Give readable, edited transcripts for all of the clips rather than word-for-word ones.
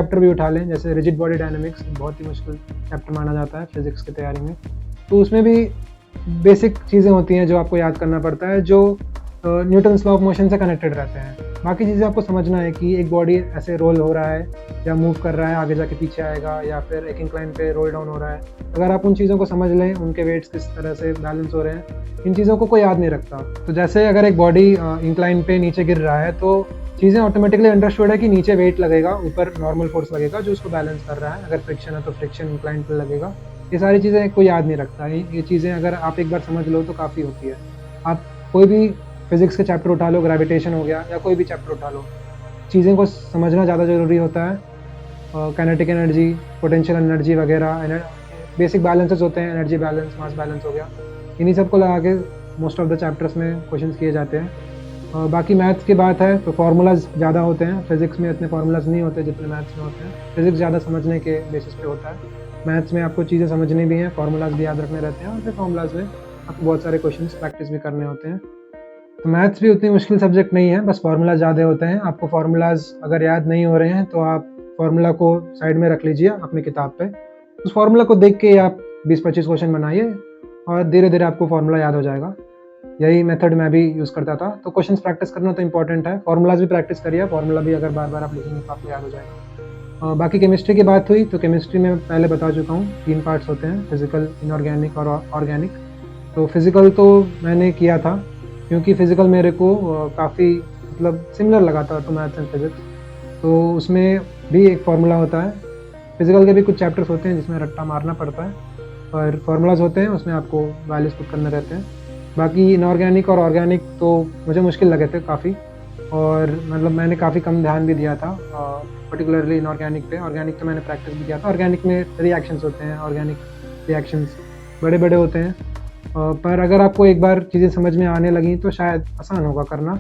Chapter भी उठा लें, जैसे रिजिड बॉडी डायनामिक्स, बहुत ही मुश्किल चैप्टर माना जाता है फिज़िक्स की तैयारी में। तो उसमें भी बेसिक चीज़ें होती हैं जो आपको याद करना पड़ता है, जो न्यूटन्स लॉ ऑफ मोशन से कनेक्टेड रहते हैं। बाकी चीज़ें आपको समझना है कि एक बॉडी ऐसे रोल हो रहा है या मूव कर रहा है, आगे जाके पीछे आएगा, या फिर एक इंक्लाइन पे रोल डाउन हो रहा है। अगर आप उन चीज़ों को समझ लें, उनके वेट्स किस तरह से बैलेंस हो रहे हैं, इन चीज़ों को कोई याद नहीं रखता। तो जैसे अगर एक बॉडी इंक्लाइन पे नीचे गिर रहा है, तो चीज़ें ऑटोमेटिकली अंडरस्टूड है कि नीचे वेट लगेगा, ऊपर नॉर्मल फोर्स लगेगा जो उसको बैलेंस कर रहा है। अगर फ्रिक्शन है तो फ्रिक्शन इंक्लाइन पे लगेगा। ये सारी चीज़ें कोई याद नहीं रखता। ये चीज़ें अगर आप एक बार समझ लो तो काफ़ी होती है। आप कोई भी फिज़िक्स के चैप्टर उठा लो, ग्रेविटेशन हो गया या कोई भी चैप्टर उठा लो, चीज़ें को समझना ज़्यादा ज़रूरी होता है। काइनेटिक एनर्जी, पोटेंशियल एनर्जी वगैरह, बेसिक बैलेंसेस होते हैं, एनर्जी बैलेंस, मास बैलेंस हो गया। इन्हीं सब को लगा के मोस्ट ऑफ द चैप्टर्स में क्वेश्चंस किए जाते हैं। बाकी मैथ्स की बात है तो फार्मूलाज ज़्यादा होते हैं। फिज़िक्स में इतने फार्मूलाज नहीं होते जितने मैथ्स में होते हैं। फिज़िक्स ज़्यादा समझने के बेसिस पे होता है। मैथ्स में आपको चीज़ें समझनी भी हैं, फार्मूलाज भी याद रखने रहते हैं, और फिर फार्मूलाज में आपको बहुत सारे क्वेश्चंस प्रैक्टिस भी करने होते हैं। तो मैथ्स भी उतनी मुश्किल सब्जेक्ट नहीं है, बस फार्मूला ज़्यादा होते हैं। आपको फार्मूलाज अगर याद नहीं हो रहे हैं तो आप फार्मूला को साइड में रख लीजिए अपनी किताब पे। उस फार्मूला को देख के आप 20-25 क्वेश्चन बनाइए और धीरे-धीरे आपको फार्मूला याद हो जाएगा। यही मेथड मैं भी यूज़ करता था। तो क्वेश्चंस प्रैक्टिस करना तो इम्पोर्टेंट है, फार्मूलाज भी प्रैक्टिस करिए, फार्मूला भी अगर बार-बार आप लिखेंगे तो आपको याद हो जाएगा। बाकी केमिस्ट्री की बात हुई तो केमिस्ट्री में पहले बता चुका हूँ, 3 पार्ट्स होते हैं, फिज़िकल, इनऑर्गेनिक और ऑर्गेनिक। तो फिज़िकल तो मैंने किया था क्योंकि फ़िज़िकल मेरे को काफ़ी मतलब सिमिलर लगा था टू मैथ्स एंड फिज़िक्स। तो उसमें भी एक फार्मूला होता है। फिज़िकल के भी कुछ चैप्टर्स होते हैं जिसमें रट्टा मारना पड़ता है, और फार्मूलाज होते हैं उसमें आपको वैल्यूज़ पुट करने रहते हैं। बाकी इनऑर्गेनिक और ऑर्गेनिक तो मुझे मुश्किल लगे थे काफ़ी, और मतलब मैंने काफ़ी कम ध्यान भी दिया था पर्टिकुलरली इनऑर्गेनिक पे। ऑर्गेनिक तो मैंने प्रैक्टिस भी किया था। ऑर्गेनिक में रिएक्शंस होते हैं, ऑर्गेनिक रिएक्शंस बड़े-बड़े होते हैं। पर अगर आपको एक बार चीज़ें समझ में आने लगी तो शायद आसान होगा करना,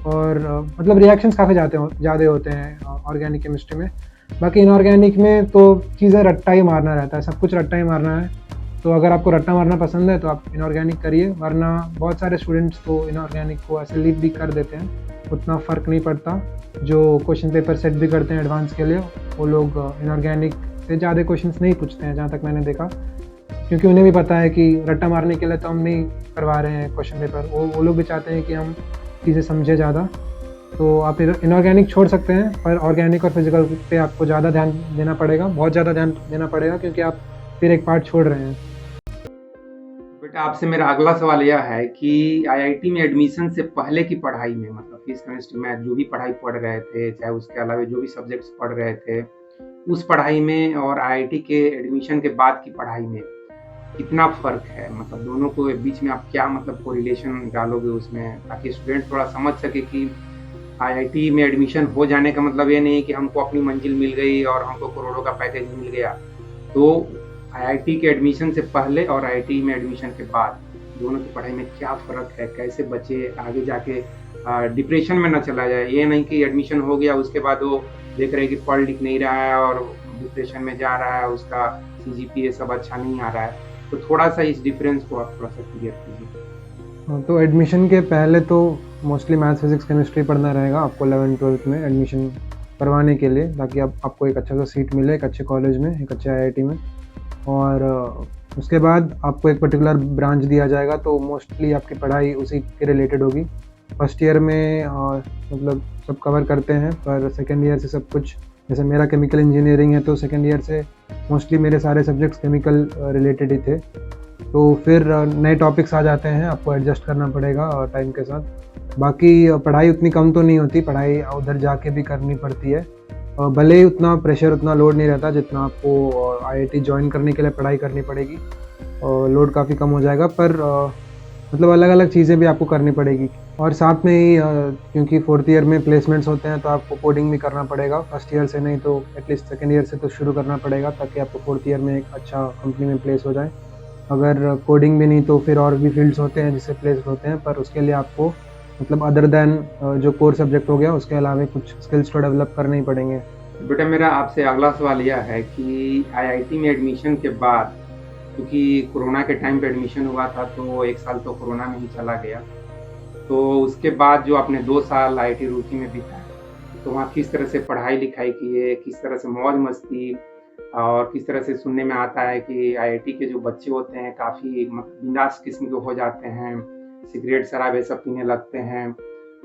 और मतलब रिएक्शंस काफ़ी ज़्यादा होते हैं ऑर्गेनिक केमिस्ट्री में। बाकी इनऑर्गेनिक में तो चीज़ें रट्टा ही मारना रहता है, सब कुछ रट्टा ही मारना है। तो अगर आपको रट्टा मारना पसंद है तो आप इनऑर्गेनिक करिए, वरना बहुत सारे स्टूडेंट्स तो इनऑर्गेनिक को ऐसे लीव भी कर देते हैं, उतना फ़र्क नहीं पड़ता। जो क्वेश्चन पेपर सेट भी करते हैं एडवांस के लिए, वो लोग इनऑर्गेनिक से ज़्यादा क्वेश्चंस नहीं पूछते हैं जहाँ तक मैंने देखा, क्योंकि उन्हें भी पता है कि रट्टा मारने के लिए तो हम नहीं करवा रहे हैं क्वेश्चन पेपर। वो लोग भी चाहते हैं कि हम चीज़ें समझें ज़्यादा। तो आप इनऑर्गेनिक छोड़ सकते हैं, पर ऑर्गेनिक और फिज़िकल पे आपको ज़्यादा ध्यान देना पड़ेगा, बहुत ज़्यादा ध्यान देना पड़ेगा, क्योंकि आप फिर एक पार्ट छोड़ रहे हैं। बेटा, आपसे मेरा अगला सवाल यह है कि आईआईटी में एडमिशन से पहले की पढ़ाई में, मतलब फिजिक्स, केमिस्ट्री, मैथ जो भी पढ़ाई पढ़ रहे थे, चाहे उसके अलावा जो भी सब्जेक्ट्स पढ़ रहे थे, उस पढ़ाई में और आईआईटी के एडमिशन के बाद की पढ़ाई में कितना फ़र्क है? मतलब दोनों को बीच में आप क्या मतलब कोरिलेशन डालोगे उसमें, ताकि स्टूडेंट थोड़ा समझ सके कि आईआईटी में एडमिशन हो जाने का मतलब ये नहीं कि हमको अपनी मंजिल मिल गई और हमको करोड़ों का पैकेज मिल गया। तो आईआईटी के एडमिशन से पहले और आईआईटी में एडमिशन के बाद दोनों की पढ़ाई में क्या फ़र्क है? कैसे बच्चे आगे जाके डिप्रेशन में ना चला जाए? ये नहीं कि एडमिशन हो गया उसके बाद वो देख रहे हैं कि पढ़ लिख नहीं रहा है और डिप्रेशन में जा रहा है, उसका सीजीपीए सब अच्छा नहीं आ रहा है। तो थोड़ा-सा इस डिफरेंस को आप थोड़ा-सा क्लियर कीजिए। तो एडमिशन के पहले तो मोस्टली मैथ्स, फिज़िक्स, केमिस्ट्री पढ़ना रहेगा आपको 11th-12th में एडमिशन करवाने के लिए, ताकि आपको एक अच्छा सा सीट मिले एक अच्छे कॉलेज में, एक अच्छे आईआईटी में। और उसके बाद आपको एक पर्टिकुलर ब्रांच दिया जाएगा, तो मोस्टली आपकी पढ़ाई उसी के रिलेटेड होगी। फर्स्ट ईयर में मतलब सब कवर करते हैं, पर सेकेंड ईयर से सब कुछ, जैसे मेरा केमिकल इंजीनियरिंग है तो सेकेंड ईयर से मोस्टली मेरे सारे सब्जेक्ट्स केमिकल रिलेटेड ही थे। तो फिर नए टॉपिक्स आ जाते हैं, आपको एडजस्ट करना पड़ेगा टाइम के साथ। बाकी पढ़ाई उतनी कम तो नहीं होती, पढ़ाई उधर जाके भी करनी पड़ती है। भले ही उतना प्रेशर, उतना लोड नहीं रहता जितना आपको आईआईटी जॉइन करने के लिए पढ़ाई करनी पड़ेगी। लोड काफ़ी कम हो जाएगा, पर मतलब अलग-अलग चीज़ें भी आपको करनी पड़ेगी। और साथ में ही क्योंकि 4th ईयर में प्लेसमेंट्स होते हैं तो आपको कोडिंग भी करना पड़ेगा। फर्स्ट ईयर से नहीं तो एटलीस्ट सेकंड ईयर से तो शुरू करना पड़ेगा, ताकि आपको 4th ईयर में एक अच्छा कंपनी में प्लेस हो जाए। अगर कोडिंग भी नहीं तो फिर और भी फील्ड्स होते हैं जिससे प्लेस होते हैं, पर उसके लिए आपको मतलब अदर दैन जो कोर सब्जेक्ट हो गया उसके अलावा कुछ स्किल्स तो डेवलप करने ही पड़ेंगे। बेटा, मेरा आपसे अगला सवाल यह है कि आईआईटी में एडमिशन के बाद, क्योंकि कोरोना के टाइम पे एडमिशन हुआ था तो 1 साल तो कोरोना में ही चला गया। तो उसके बाद जो आपने 2 साल आईआईटी रुड़की में बिताए, तो वहाँ किस तरह से पढ़ाई-लिखाई किए, किस तरह से मौज-मस्ती और किस तरह से सुनने में आता है कि आईआईटी के जो बच्चे होते हैं काफ़ी बिंदास किस्म के हो जाते हैं, सिगरेट, शराब ये सब पीने लगते हैं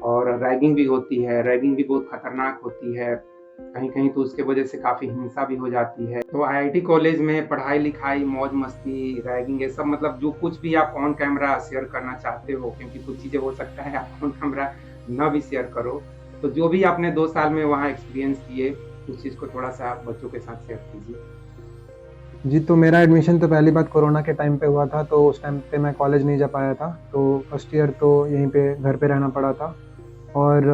और रैगिंग भी होती है, रैगिंग भी बहुत खतरनाक होती है। कहीं-कहीं तो उसके वजह से काफ़ी हिंसा भी हो जाती है। तो आईआईटी कॉलेज में पढ़ाई-लिखाई, मौज-मस्ती, रैगिंग ये सब मतलब जो कुछ भी आप ऑन कैमरा शेयर करना चाहते हो, क्योंकि कुछ चीज़ें हो सकता है आप ऑन कैमरा ना भी शेयर करो। तो जो भी आपने 2 साल में वहाँ एक्सपीरियंस किए, उस चीज़ को थोड़ा-सा बच्चों के साथ शेयर कीजिए। जी, तो मेरा एडमिशन तो पहली बात कोरोना के टाइम पे हुआ था, तो उस टाइम पे मैं कॉलेज नहीं जा पाया था। तो फर्स्ट ईयर तो यहीं पे घर पे रहना पड़ा था। और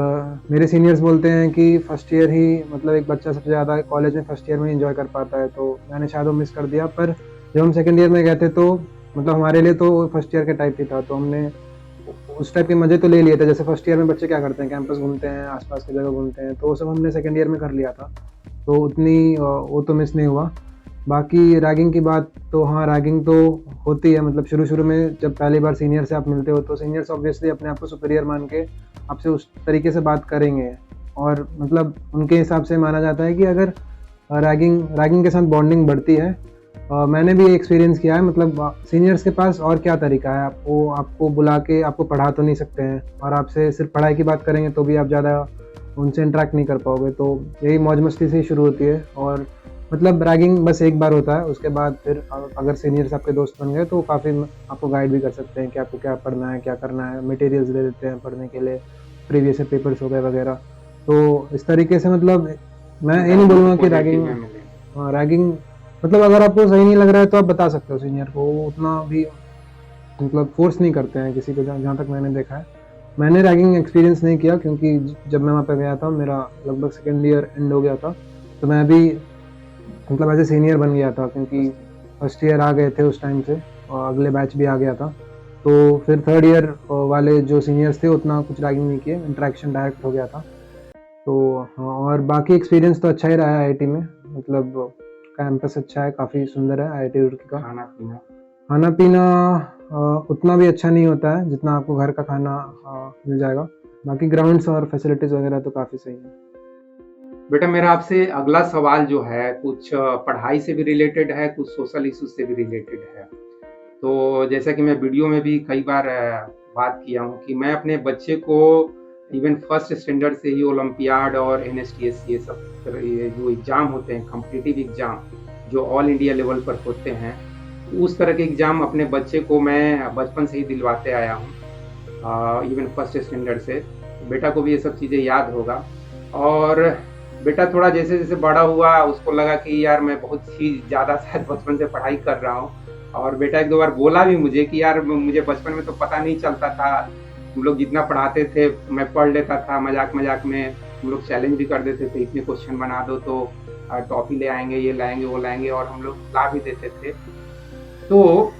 मेरे सीनियर्स बोलते हैं कि फर्स्ट ईयर ही मतलब एक बच्चा सबसे ज़्यादा कॉलेज में फर्स्ट ईयर में एंजॉय कर पाता है, तो मैंने शायद वो मिस कर दिया। पर जब हम सेकंड ईयर में गए थे तो मतलब हमारे लिए तो फर्स्ट ईयर के टाइप ही था, तो हमने उस टाइप के मज़े तो ले लिए थे। जैसे फर्स्ट ईयर में बच्चे क्या करते हैं, कैंपस घूमते हैं, आसपास की जगह घूमते हैं, तो वो सब हमने सेकंड ईयर में कर लिया था। तो उतनी वो तो मिस नहीं हुआ। बाकी रैगिंग की बात तो हाँ, रैगिंग तो होती है। मतलब शुरू-शुरू में जब पहली बार सीनियर से आप मिलते हो, तो सीनियर्स ऑब्वियसली अपने आप को सुपीरियर मान के आपसे उस तरीके से बात करेंगे। और मतलब उनके हिसाब से माना जाता है कि अगर रैगिंग रैगिंग के साथ बॉन्डिंग बढ़ती है। मैंने भी एक्सपीरियंस किया है। मतलब सीनियर्स के पास और क्या तरीका है, आप वो आपको बुला के आपको पढ़ा तो नहीं सकते हैं, और आपसे सिर्फ पढ़ाई की बात करेंगे तो भी आप ज़्यादा उनसे इंटरेक्ट नहीं कर पाओगे। तो यही मौज मस्ती से ही शुरू होती है। और मतलब रैगिंग बस एक बार होता है, उसके बाद फिर अगर सीनियर्स आपके दोस्त बन गए तो काफ़ी आपको गाइड भी कर सकते हैं कि आपको क्या पढ़ना है, क्या करना है। मटेरियल्स दे देते हैं पढ़ने के लिए, प्रीवियस पेपर्स हो गए वगैरह। तो इस तरीके से मतलब मैं ये नहीं बोलूँगा कि पॉजिटिव रैगिंग, में मिले। हाँ, रैगिंग मतलब अगर आपको सही नहीं लग रहा है तो आप बता सकते हो सीनियर को। वो उतना भी मतलब फ़ोर्स नहीं करते हैं किसी को, जहाँ जहाँ तक मैंने देखा है। मैंने रैगिंग एक्सपीरियंस नहीं किया, क्योंकि जब मैं वहाँ पे गया था मेरा लगभग सेकंड ईयर एंड हो गया था। तो मैं भी मतलब एज़ ए सीनियर बन गया था, क्योंकि फर्स्ट ईयर आ गए थे उस टाइम से और अगले बैच भी आ गया था। तो फिर थर्ड ईयर वाले जो सीनियर्स थे उतना कुछ रैगिंग नहीं किए, इंटरेक्शन डायरेक्ट हो गया था। तो हाँ, और बाकी एक्सपीरियंस तो अच्छा ही रहा है आईआईटी में। मतलब कैंपस अच्छा है, काफ़ी सुंदर है आईआईटी रुड़की का। खाना-पीना। खाना-पीना उतना भी अच्छा नहीं होता है जितना आपको घर का खाना मिल जाएगा। बाकी ग्राउंड्स और फैसिलिटीज़ वगैरह तो काफ़ी सही है। बेटा मेरा आपसे अगला सवाल जो है कुछ पढ़ाई से भी रिलेटेड है, कुछ सोशल इश्यूज से भी रिलेटेड है। तो जैसा कि मैं वीडियो में भी कई बार बात किया हूँ कि मैं अपने बच्चे को इवन फर्स्ट स्टैंडर्ड से ही ओलंपियाड और एनएसटीएस ये सब ये जो एग्ज़ाम होते हैं, कॉम्पिटिटिव एग्ज़ाम जो ऑल इंडिया लेवल पर होते हैं, उस तरह के एग्ज़ाम अपने बच्चे को मैं बचपन से ही दिलवाते आया हूँ। इवन फर्स्ट स्टैंडर्ड से। बेटा को भी ये सब चीज़ें याद होगा। और बेटा थोड़ा जैसे-जैसे बड़ा हुआ उसको लगा कि यार मैं बहुत ही ज़्यादा शायद बचपन से पढ़ाई कर रहा हूँ। और बेटा 1-2 बार बोला भी मुझे कि यार मुझे बचपन में तो पता नहीं चलता था, तुम लोग जितना पढ़ाते थे मैं पढ़ लेता था, मज़ाक-मज़ाक में हम लोग चैलेंज भी कर देते थे, इतने क्वेश्चन बना दो तो टॉफ़ी ले आएँगे, ये लाएँगे, वो लाएँगे और हम लोग ला भी देते थे। तो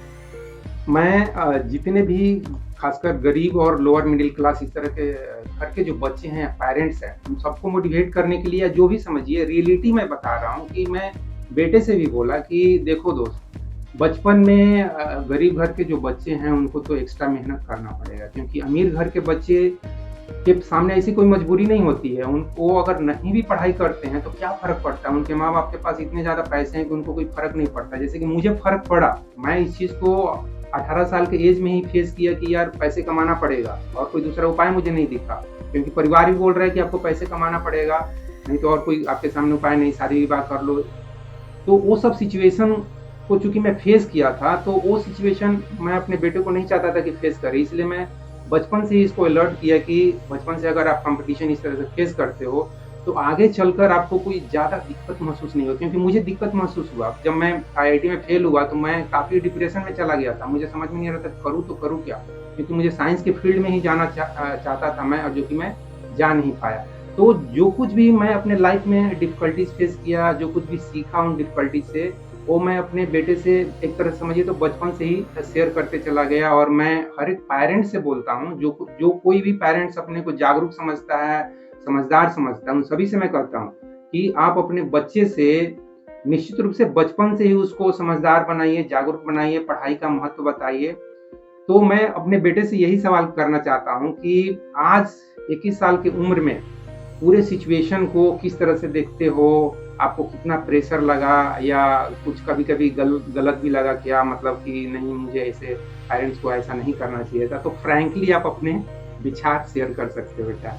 मैं जितने भी खासकर गरीब और लोअर मिडिल क्लास इस तरह के घर के जो बच्चे हैं, पेरेंट्स हैं, उन सबको मोटिवेट करने के लिए या जो भी समझिए रियलिटी मैं बता रहा हूँ कि मैं बेटे से भी बोला कि देखो दोस्त, बचपन में गरीब घर के जो बच्चे हैं उनको तो एक्स्ट्रा मेहनत करना पड़ेगा, क्योंकि अमीर घर के बच्चे के सामने ऐसी कोई मजबूरी नहीं होती है। उनको अगर नहीं भी पढ़ाई करते हैं तो क्या फ़र्क पड़ता है? उनके माँ-बाप के पास इतने ज़्यादा पैसे हैं कि उनको कोई फ़र्क नहीं पड़ता। जैसे कि मुझे फ़र्क पड़ा, मैं इस चीज़ को 18 साल के एज में ही फेस किया कि यार पैसे कमाना पड़ेगा और कोई दूसरा उपाय मुझे नहीं दिखा। क्योंकि परिवार भी बोल रहा है कि आपको पैसे कमाना पड़ेगा, नहीं तो और कोई आपके सामने उपाय नहीं, शादी-विवाह कर लो। तो वो सब सिचुएशन को चूँकि मैं फेस किया था, तो वो सिचुएशन मैं अपने बेटे को नहीं चाहता था कि फेस करे। इसलिए मैं बचपन से ही इसको अलर्ट किया कि बचपन से अगर आप कॉम्पिटिशन इस तरह से फेस करते हो, तो आगे चलकर आपको कोई ज़्यादा दिक्कत महसूस नहीं होगी। क्योंकि मुझे दिक्कत महसूस हुआ। जब मैं आईआईटी में फेल हुआ, तो मैं काफ़ी डिप्रेशन में चला गया था। मुझे समझ में नहीं आ रहा था करूँ तो करूँ क्या? क्योंकि मुझे साइंस के फील्ड में ही जाना चाहता था मैं, और जो कि मैं जा नहीं पाया। तो जो कुछ भी मैं अपने लाइफ में डिफ़िकल्टीज़ फेस किया, जो कुछ भी सीखा उन डिफ़िकल्टीज़ से, वो मैं अपने बेटे से एक तरह से समझिए तो बचपन से ही शेयर करते चला गया। और मैं हर एक पेरेंट्स से बोलता हूँ, जो कोई भी पेरेंट्स अपने को जागरूक समझता है, समझदार समझता है, उन सभी से मैं कहता हूँ कि आप अपने बच्चे से निश्चित रूप से बचपन से ही उसको समझदार बनाइए, जागरूक बनाइए, पढ़ाई का महत्व बताइए। तो मैं अपने बेटे से यही सवाल करना चाहता हूँ कि आज 21 साल की उम्र में पूरे सिचुएशन को किस तरह से देखते हो? आपको कितना प्रेशर लगा या कुछ कभी-कभी गलत भी लगा क्या मतलब कि नहीं मुझे ऐसे पेरेंट्स को ऐसा नहीं करना चाहिए था? तो फ्रैंकली आप अपने विचार शेयर कर सकते हो बेटा।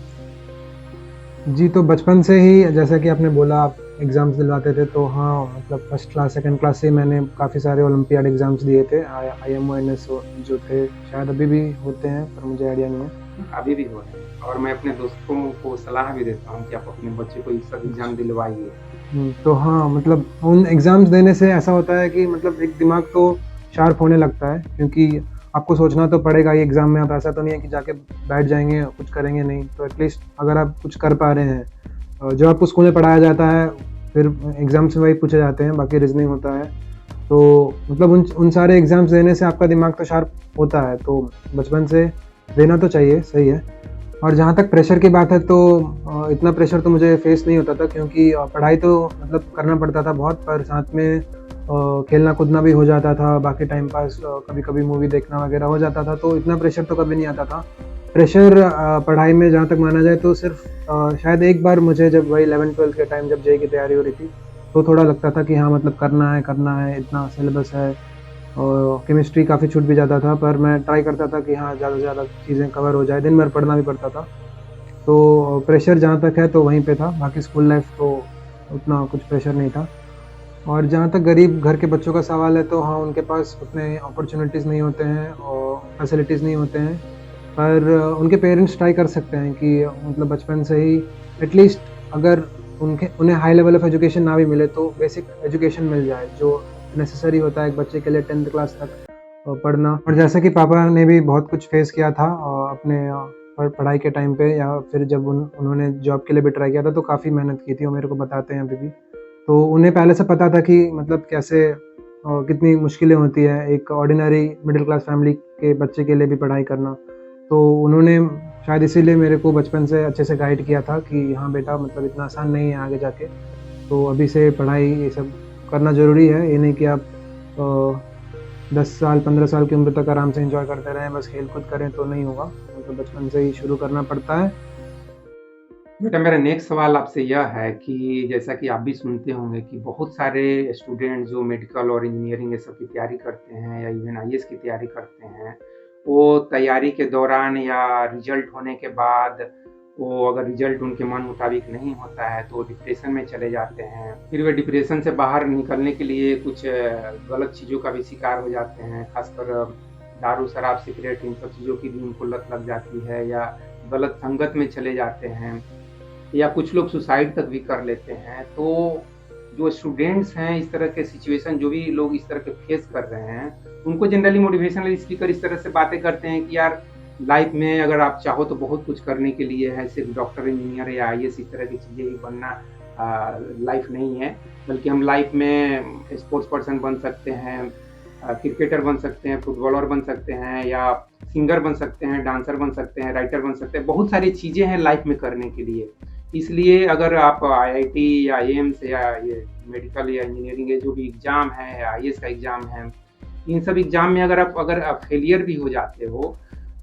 जी, तो बचपन से ही जैसा कि आपने बोला आप एग्ज़ाम्स दिलवाते थे, तो हाँ, मतलब फर्स्ट क्लास, सेकंड क्लास से ही मैंने काफ़ी सारे ओलंपियाड एग्ज़ाम्स दिए थे। आईएमओ, एनएसओ जो थे, शायद अभी भी होते हैं, पर मुझे आइडिया नहीं है। अभी भी हो रहे हैं और मैं अपने दोस्तों को सलाह भी देता हूँ कि आप अपने बच्चे को ये सब एग्ज़ाम दिलवाइए। तो हाँ, मतलब उन एग्ज़ाम्स देने से ऐसा होता है कि मतलब एक दिमाग तो शार्प होने लगता है, क्योंकि आपको सोचना तो पड़ेगा ही एग्ज़ाम में। आप ऐसा तो नहीं है कि जाके बैठ जाएँगे, कुछ करेंगे नहीं। तो एटलीस्ट अगर आप कुछ कर पा रहे हैं, जो आपको स्कूल में पढ़ाया जाता है, फिर एग्ज़ाम्स में वही पूछे जाते हैं, बाकी रीज़निंग होता है। तो मतलब उन उन सारे एग्ज़ाम्स देने से आपका दिमाग तो शार्प होता है, तो बचपन से देना तो चाहिए, सही है। और जहाँ तक प्रेशर की बात है, तो इतना प्रेशर तो मुझे फेस नहीं होता था, क्योंकि पढ़ाई तो मतलब करना पड़ता था बहुत, पर साथ में खेलना कूदना भी हो जाता था, बाकी टाइम पास कभी-कभी मूवी देखना वगैरह हो जाता था, तो इतना प्रेशर तो कभी नहीं आता था। प्रेशर पढ़ाई में जहाँ तक माना जाए तो सिर्फ़ शायद एक बार मुझे जब वही 11th-12th के टाइम जब जेईई की तैयारी हो रही थी, तो थोड़ा लगता था कि हाँ, मतलब करना है, इतना सिलेबस है। और केमिस्ट्री काफ़ी छूट भी जाता था, पर मैं ट्राई करता था कि हाँ, ज़्यादा से ज़्यादा चीज़ें कवर हो जाए, दिन भर पढ़ना भी पड़ता था। तो प्रेशर जहाँ तक है तो वहीं पे था, बाकी स्कूल लाइफ़ तो उतना कुछ प्रेशर नहीं था। और जहाँ तक गरीब घर के बच्चों का सवाल है, तो हाँ, उनके पास उतने अपॉर्च्युनिटीज़ नहीं होते हैं और फैसिलिटीज़ नहीं होते हैं, पर उनके पेरेंट्स ट्राई कर सकते हैं कि मतलब बचपन से ही एटलीस्ट अगर उन्हें हाई लेवल ऑफ एजुकेशन ना भी मिले, तो बेसिक एजुकेशन मिल जाए, जो नेसेसरी होता है एक बच्चे के लिए 10th क्लास तक पढ़ना। और जैसा कि पापा ने भी बहुत कुछ फेस किया था अपने पढ़ाई के टाइम पे, या फिर जब उन्होंने जॉब के लिए भी ट्राई किया था, तो काफ़ी मेहनत की थी, वो मेरे को बताते हैं अभी भी। तो उन्हें पहले से पता था कि मतलब कैसे कितनी मुश्किलें होती हैं एक ऑर्डिनरी मिडिल क्लास फैमिली के बच्चे के लिए भी पढ़ाई करना। तो उन्होंने शायद इसीलिए मेरे को बचपन से अच्छे से गाइड किया था कि हाँ बेटा, मतलब इतना आसान नहीं है आगे जाके, तो अभी से पढ़ाई ये सब करना ज़रूरी है। ये नहीं कि आप 10 साल 15 साल की उम्र तक आराम से एंजॉय करते रहें, बस खेल-कूद करें तो नहीं होगा। मतलब बचपन से ही शुरू करना पड़ता है। बेटा मेरा नेक्स्ट सवाल आपसे यह है कि जैसा कि आप भी सुनते होंगे कि बहुत सारे स्टूडेंट जो मेडिकल और इंजीनियरिंग ये सब की तैयारी करते हैं या इवन आईएएस की तैयारी करते हैं, वो तैयारी के दौरान या रिजल्ट होने के बाद वो अगर रिजल्ट उनके मन मुताबिक नहीं होता है तो डिप्रेशन में चले जाते हैं। फिर वे डिप्रेशन से बाहर निकलने के लिए कुछ गलत चीज़ों का भी शिकार हो जाते हैं, खासकर दारू, शराब, सिगरेट इन सब चीज़ों की भी उनको लत लग जाती है या गलत संगत में चले जाते हैं। या कुछ लोग सुसाइड तक भी कर लेते हैं। तो जो स्टूडेंट्स हैं इस तरह के सिचुएशन जो भी लोग इस तरह के फेस कर रहे हैं, उनको जनरली मोटिवेशनल स्पीकर इस तरह से बातें करते हैं कि यार लाइफ में अगर आप चाहो तो बहुत कुछ करने के लिए है, सिर्फ डॉक्टर, इंजीनियर या आईएएस इस तरह की चीज़ें ही बनना लाइफ नहीं है, बल्कि हम लाइफ में स्पोर्ट्स पर्सन बन सकते हैं, क्रिकेटर बन सकते हैं, फुटबॉलर बन सकते हैं या सिंगर बन सकते हैं, डांसर बन सकते हैं, राइटर बन सकते हैं, बहुत सारी चीज़ें हैं लाइफ में करने के लिए। इसलिए अगर आप आईआईटी या एम्स या ये मेडिकल या इंजीनियरिंग के जो भी एग्ज़ाम है या आईएएस का एग्ज़ाम है, इन सब एग्ज़ाम में अगर आप फेलियर भी हो जाते हो,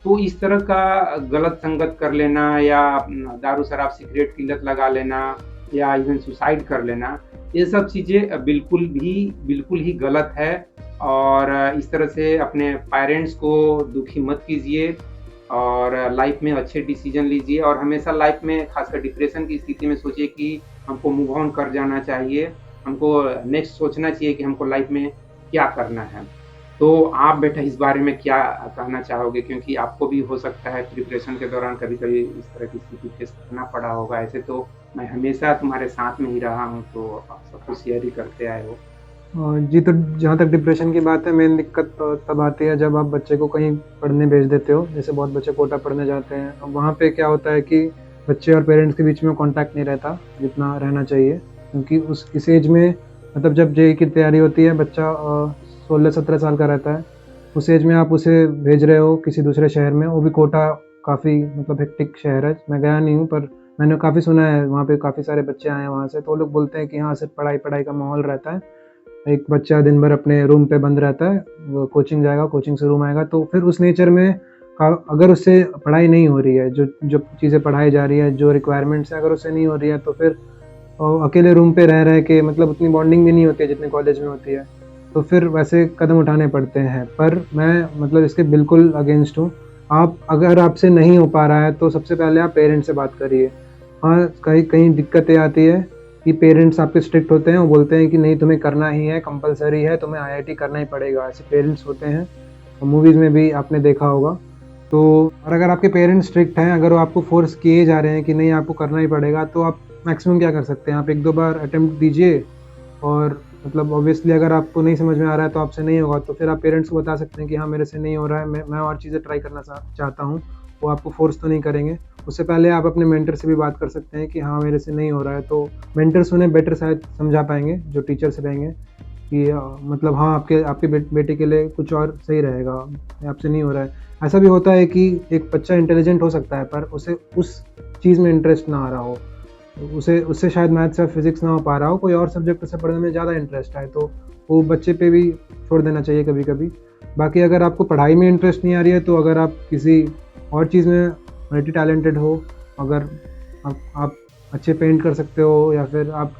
तो इस तरह का गलत संगत कर लेना या दारू, शराब, सिगरेट की लत लगा लेना या इवन सुसाइड कर लेना, ये सब चीज़ें बिल्कुल ही गलत है। और इस तरह से अपने पेरेंट्स को दुखी मत कीजिए और लाइफ में अच्छे डिसीजन लीजिए और हमेशा लाइफ में खासकर डिप्रेशन की स्थिति में सोचिए कि हमको मूव ऑन कर जाना चाहिए, हमको नेक्स्ट सोचना चाहिए कि हमको लाइफ में क्या करना है। तो आप बेटा इस बारे में क्या कहना चाहोगे? क्योंकि आपको भी हो सकता है डिप्रेशन के दौरान कभी-कभी इस तरह की स्थिति फेस करना पड़ा होगा। ऐसे तो मैं हमेशा तुम्हारे साथ में ही रहा हूँ, तो आप सब कुछ शेयर ही करते आए हो। जी, तो जहाँ तक डिप्रेशन की बात है, मेन दिक्कत तब आती है जब आप बच्चे को कहीं पढ़ने भेज देते हो। जैसे बहुत बच्चे कोटा पढ़ने जाते हैं, अब वहाँ पे क्या होता है कि बच्चे और पेरेंट्स के बीच में कॉन्टैक्ट नहीं रहता, जितना रहना चाहिए। क्योंकि इस एज में, मतलब जब जेईई की तैयारी होती है, बच्चा 16-17 साल का रहता है। उस एज में आप उसे भेज रहे हो किसी दूसरे शहर में, वो भी कोटा काफ़ी मतलब हेक्टिक शहर है। मैं गया नहीं हूँ, पर मैंने काफ़ी सुना है, वहाँ पे काफ़ी सारे बच्चे आए हैं वहाँ से, तो वो लोग बोलते हैं कि हाँ, सिर्फ पढ़ाई-पढ़ाई का माहौल रहता है। एक बच्चा दिन भर अपने रूम पे बंद रहता है, वो कोचिंग जाएगा, कोचिंग से रूम आएगा, तो फिर उस नेचर में अगर उससे पढ़ाई नहीं हो रही है, जो जो चीज़ें पढ़ाई जा रही है, जो रिक्वायरमेंट्स है, अगर उससे नहीं हो रही है, तो फिर अकेले रूम पे रह के मतलब उतनी बॉन्डिंग भी नहीं होती है जितनी कॉलेज में होती है, तो फिर वैसे कदम उठाने पड़ते हैं। पर मैं मतलब इसके बिल्कुल अगेंस्ट हूँ। आप अगर आपसे नहीं हो पा रहा है तो सबसे पहले आप पेरेंट्स से बात करिए। हाँ, कहीं कहीं दिक्कतें आती है कि पेरेंट्स आपके स्ट्रिक्ट होते हैं, वो बोलते हैं कि नहीं तुम्हें करना ही है, कंपलसरी है, तुम्हें आईआईटी करना ही पड़ेगा, ऐसे पेरेंट्स होते हैं। मूवीज़ में भी आपने देखा होगा। तो और अगर आपके पेरेंट्स स्ट्रिक्ट हैं, अगर वो आपको फ़ोर्स किए जा रहे हैं कि नहीं आपको करना ही पड़ेगा, तो आप मैक्सिमम क्या कर सकते हैं, आप 1-2 बार अटेम्प्ट दीजिए और मतलब ऑब्वियसली अगर आपको नहीं समझ में आ रहा है तो आपसे नहीं होगा, तो फिर आप पेरेंट्स को बता सकते हैं कि हाँ, मेरे से नहीं हो रहा है, मैं और चीज़ें ट्राई करना चाहता हूँ। वो आपको फ़ोर्स तो नहीं करेंगे। उससे पहले आप अपने मेंटर से भी बात कर सकते हैं कि हाँ, मेरे से नहीं हो रहा है, तो मेंटर्स उन्हें बेटर शायद समझा पाएँगे, जो टीचर्स रहेंगे कि मतलब हाँ, आपके आपके बेटे के लिए कुछ और सही रहेगा, आपसे नहीं हो रहा है। ऐसा भी होता है कि एक बच्चा इंटेलिजेंट हो सकता है, पर उसे उस चीज़ में इंटरेस्ट ना आ रहा हो। उसे उससे शायद मैथ्स या फिज़िक्स ना हो पा रहा हो, कोई और सब्जेक्ट उसे पढ़ने में ज़्यादा इंटरेस्ट है, तो वो बच्चे पे भी छोड़ देना चाहिए कभी-कभी। बाकी अगर आपको पढ़ाई में इंटरेस्ट नहीं आ रही है, तो अगर आप किसी और चीज़ में मल्टी टैलेंटेड हो, अगर आप अच्छे पेंट कर सकते हो या फिर आप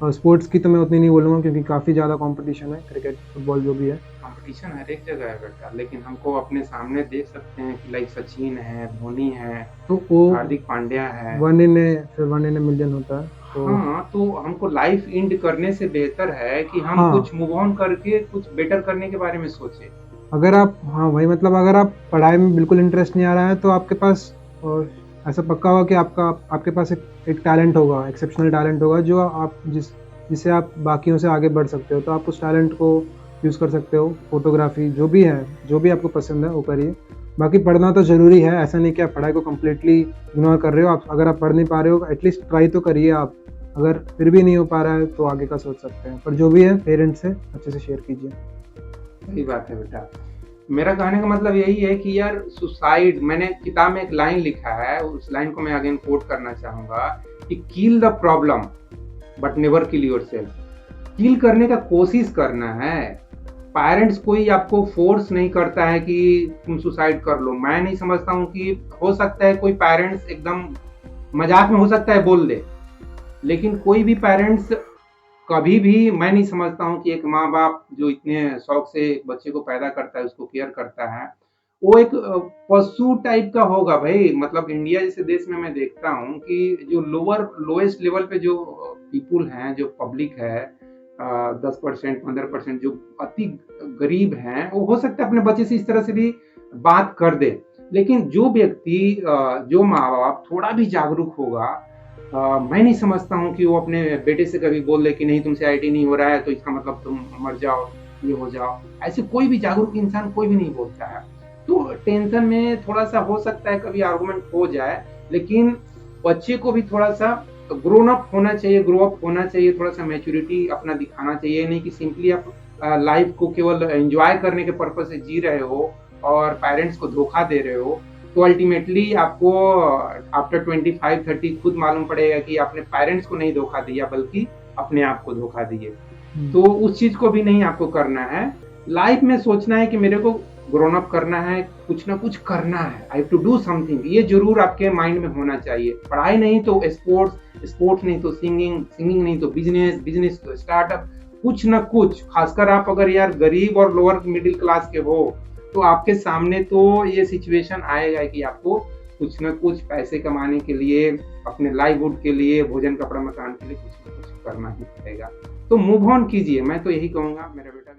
स्पोर्ट्स की तो मैं उतनी नहीं बोलूँगा क्योंकि काफ़ी ज़्यादा कॉम्पिटिशन है, क्रिकेट, फुटबॉल जो भी है। कंपटीशन हर एक जगह है बेटा, लेकिन हमको अपने सामने देख सकते हैं कि लाइक सचिन है, धोनी है, तो वो हार्दिक पांड्या है। 1 इन ए फिर 1 इन ए मिलियन होता है, तो हाँ, तो हमको लाइफ एंड करने से बेहतर है कि हम हाँ, कुछ मूव ऑन करके कुछ बेटर करने के बारे में सोचें। अगर आप हाँ, वही मतलब अगर आप पढ़ाई में बिल्कुल इंटरेस्ट नहीं आ रहा है तो आपके पास ऐसा पक्का होगा कि आपके पास एक टैलेंट होगा, एक्सेप्शनल टैलेंट होगा जो आप जिससे आप बाकियों से आगे बढ़ सकते हो। तो आप उस टैलेंट को यूज़ कर सकते हो, फ़ोटोग्राफ़ी जो भी है, जो भी आपको पसंद है वो करिए। बाकी पढ़ना तो ज़रूरी है, ऐसा नहीं कि आप पढ़ाई को कंप्लीटली इग्नोर कर रहे हो। आप अगर आप पढ़ नहीं पा रहे हो, एटलीस्ट ट्राई तो करिए आप। अगर फिर भी नहीं हो पा रहा है तो आगे का सोच सकते हैं। पर जो भी है पेरेंट्स से अच्छे से शेयर कीजिए। सही बात है बेटा। मेरा कहने का मतलब यही है कि यार सुसाइड, मैंने किताब में एक लाइन लिखा है, उस लाइन को मैं अगेन कोट करना चाहूँगा कि kill the problem but never kill yourself. Kill करने का कोशिश करना है। पेरेंट्स कोई आपको फोर्स नहीं करता है कि तुम सुसाइड कर लो। मैं नहीं समझता हूँ कि हो सकता है कोई पेरेंट्स एकदम मजाक में हो सकता है बोल दे, लेकिन कोई भी पेरेंट्स कभी भी, मैं नहीं समझता हूँ कि एक माँ-बाप जो इतने शौक से एक बच्चे को पैदा करता है, उसको केयर करता है, वो एक पशु टाइप का होगा भई। मतलब इंडिया जैसे देश में मैं देखता हूँ कि जो लोएस्ट लेवल पे जो पीपल हैं, जो पब्लिक है, 10% 15% जो अति गरीब हैं, वो हो सकता है अपने बच्चे से इस तरह से भी बात कर दे। लेकिन जो व्यक्ति जो माँ-बाप थोड़ा भी जागरूक होगा, मैं नहीं समझता हूँ कि वो अपने बेटे से कभी बोल दे कि नहीं तुमसे आईआईटी नहीं हो रहा है तो इसका मतलब तुम मर जाओ, ये हो जाओ। ऐसे कोई भी जागरूक इंसान कोई भी नहीं बोलता है। तो टेंशन में थोड़ा-सा हो सकता है कभी आर्गुमेंट हो जाए, लेकिन बच्चे को भी थोड़ा-सा ग्रोन अप होना चाहिए, ग्रो अप होना चाहिए, थोड़ा-सा मैच्योरिटी अपना दिखाना चाहिए। ये नहीं कि सिंपली आप लाइफ को केवल एन्जॉय करने के पर्पज़ से जी रहे हो और पेरेंट्स को धोखा दे रहे हो, तो अल्टीमेटली आपको आफ्टर 25-30 खुद मालूम पड़ेगा कि आपने पेरेंट्स को नहीं धोखा दिया बल्कि अपने आप को धोखा दिए। तो उस चीज़ को भी नहीं आपको करना है। लाइफ में सोचना है कि मेरे को ग्रोन अप करना है, कुछ ना कुछ करना है, I have to do something. ये ज़रूर आपके माइंड में होना चाहिए। पढ़ाई नहीं तो स्पोर्ट्स, स्पोर्ट्स नहीं तो सिंगिंग, सिंगिंग नहीं तो बिज़नेस, बिज़नेस तो स्टार्टअप, कुछ ना कुछ। खासकर आप अगर यार गरीब और लोअर मिडिल क्लास के हो, तो आपके सामने तो ये सिचुएशन आएगा कि आपको कुछ ना कुछ पैसे कमाने के लिए, अपने लाइवलीहुड के लिए, भोजन कपड़ा मकान के लिए कुछ ना कुछ करना ही पड़ेगा। तो मूव ऑन कीजिए, मैं तो यही कहूँगा मेरा बेटा।